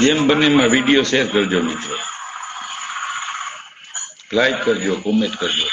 જેમ બને એમાં વિડીયો શેર કરજો મિત્રો, લાઈક કરજો, કોમેન્ટ કરજો.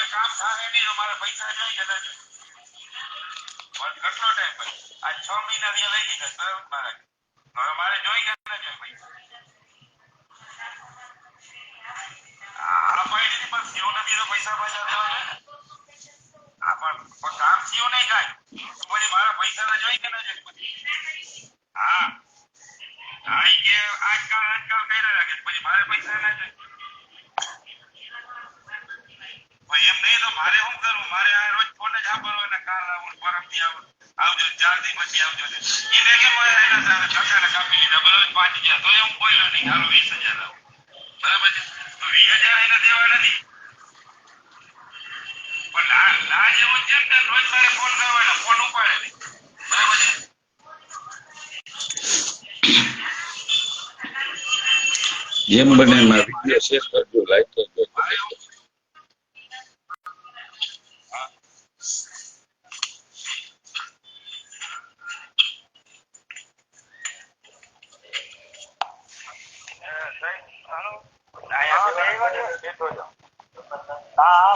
જેમ બને એમાં વિડીયો શેર કરજો, લાઈક કરજો.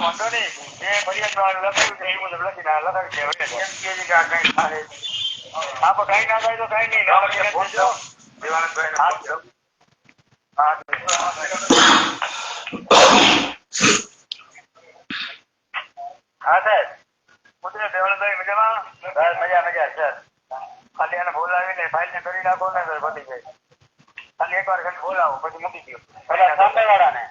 વાંધો નહીં, જે ફરિયાદ લખાયું છે એ મુજબ લખીને લખાવી દે. કઈ ના થાય તો કઈ નહીં. હા સાહેબ, પૂછે દેવળભાઈ મજામાં? મજા સર. ખાલી એને બોલાવીને ફાઇલ ને કરી નાખો ને સર, પતી જાય. ખાલી એકવાર ખાલી બોલાવો પછી મૂકી દો સામેવાળાને.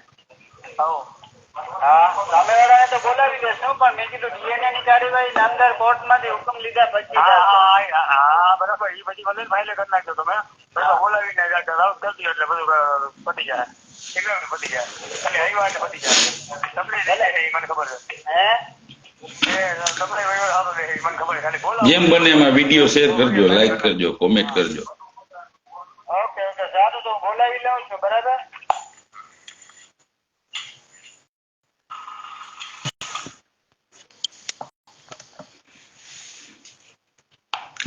હા, સામેવાળાને તો બોલાવી દેશું, પણ મેં કીધું ડીએનએ ની કાર્યવાહી નામદાર કોર્ટમાંથી હુકમ લીધા પછી. હા બરાબર, એ પછી ભલે ફાઇલ કરી નાખજો તમે. બોલાવીને કરી દો એટલે બધું પતી જાય. એકદમ પતી જાય. ખાલી આવ્યા એટલે પતી જાય. તમને મને ખબર છે. જેમ બને એમાં વિડીયો શેર કરજો, લાઈક કરજો, કોમેન્ટ કરજો. ઓકે ઓકે, સારું તો બોલાવી લઉં છું. બરાબર.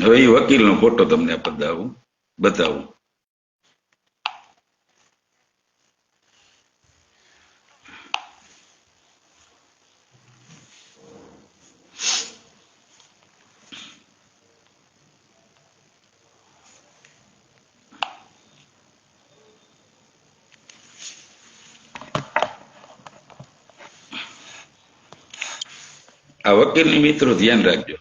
હવે એ વકીલનો ફોટો તમને બતાવું. આ વકીલની મિત્રો ધ્યાન રાખજો.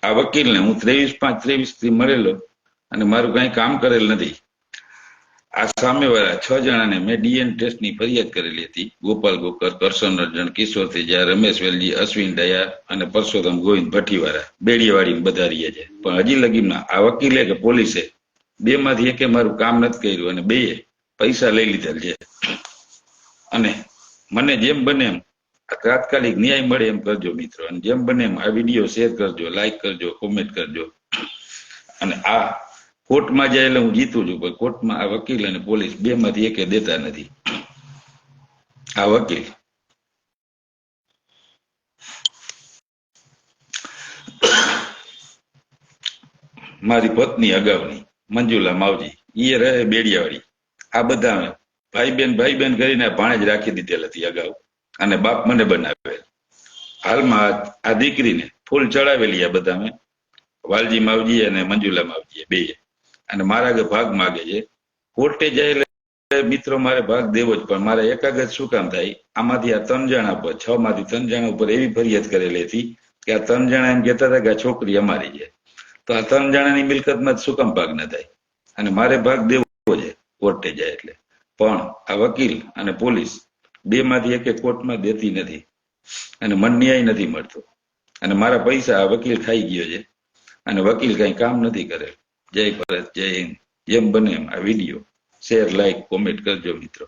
આ વકીલને હું 23/5/23 થી મળેલો અને મારું કઈ કામ કરેલ નથી. આ સામેવાળા 6 જણાને મેં ડીએનએ ટેસ્ટની ફરિયાદ કરેલી હતી. ગોપાલ ગોકર, કરશન અર્જણ, કિશોર તેજા, રમેશ વેલજી, અશ્વિન દયા અને પરસોત્તમ ગોવિંદ ભઠ્ઠીવાળા બેડીવાળી બધા રહ્યા છે. પણ હજી લગીમાં આ વકીલે કે પોલીસે 2 માંથી એકે મારું કામ નથી કર્યું અને 2 પૈસા લઈ લીધેલ છે. અને મને જેમ બને એમ તાત્કાલિક ન્યાય મળે એમ કરજો મિત્રો. અને જેમ બને એમ આ વિડીયો શેર કરજો, લાઈક કરજો, કોમેન્ટ કરજો. અને આ કોર્ટમાં જાય એટલે હું જીતું છું, પણ કોર્ટમાં આ વકીલ અને પોલીસ 2 માંથી એકે દેતા નથી. આ વકીલ મારી પત્ની અગાઉની મંજુલા માવજી, એ રહે બેડિયાવાળી. આ બધા ભાઈ બેન કરીને ભાણે જ રાખી દીધેલ હતી અગાઉ, અને બાપ મને બનાવેલ. હાલમાં આ દીકરીને ફૂલ ચડાવેલી આ બધા મેં, વાલજી માવજી અને મંજુલા માવજી 2. અને મારા ભાગ માગે છે. કોર્ટે જાય એટલે મિત્રો મારે ભાગ દેવો જ, પણ મારે એકાગત શું કામ થાય? આમાંથી આ 3 જણા પર 6 માંથી 3 જણા ઉપર એવી ફરિયાદ કરેલી હતી કે આ 3 જણા એમ કહેતા હતા કે આ છોકરી અમારી છે. તો આ 3 જણાની મિલકતમાં શું કામ ભાગ ન થાય? અને મારે ભાગ દેવો છે કોર્ટે જાય એટલે. પણ આ વકીલ અને પોલીસ 2 માંથી એકે કોર્ટમાં દેતી નથી અને મને ન્યાય નથી મળતો. અને મારા પૈસા આ વકીલ ખાઈ ગયો છે અને વકીલ કઈ કામ નથી કરે. જય ભારત, જય હિન્દ. જેમ બને એમ આ વિડીયો શેર, લાઈક, કોમેન્ટ કરજો મિત્રો.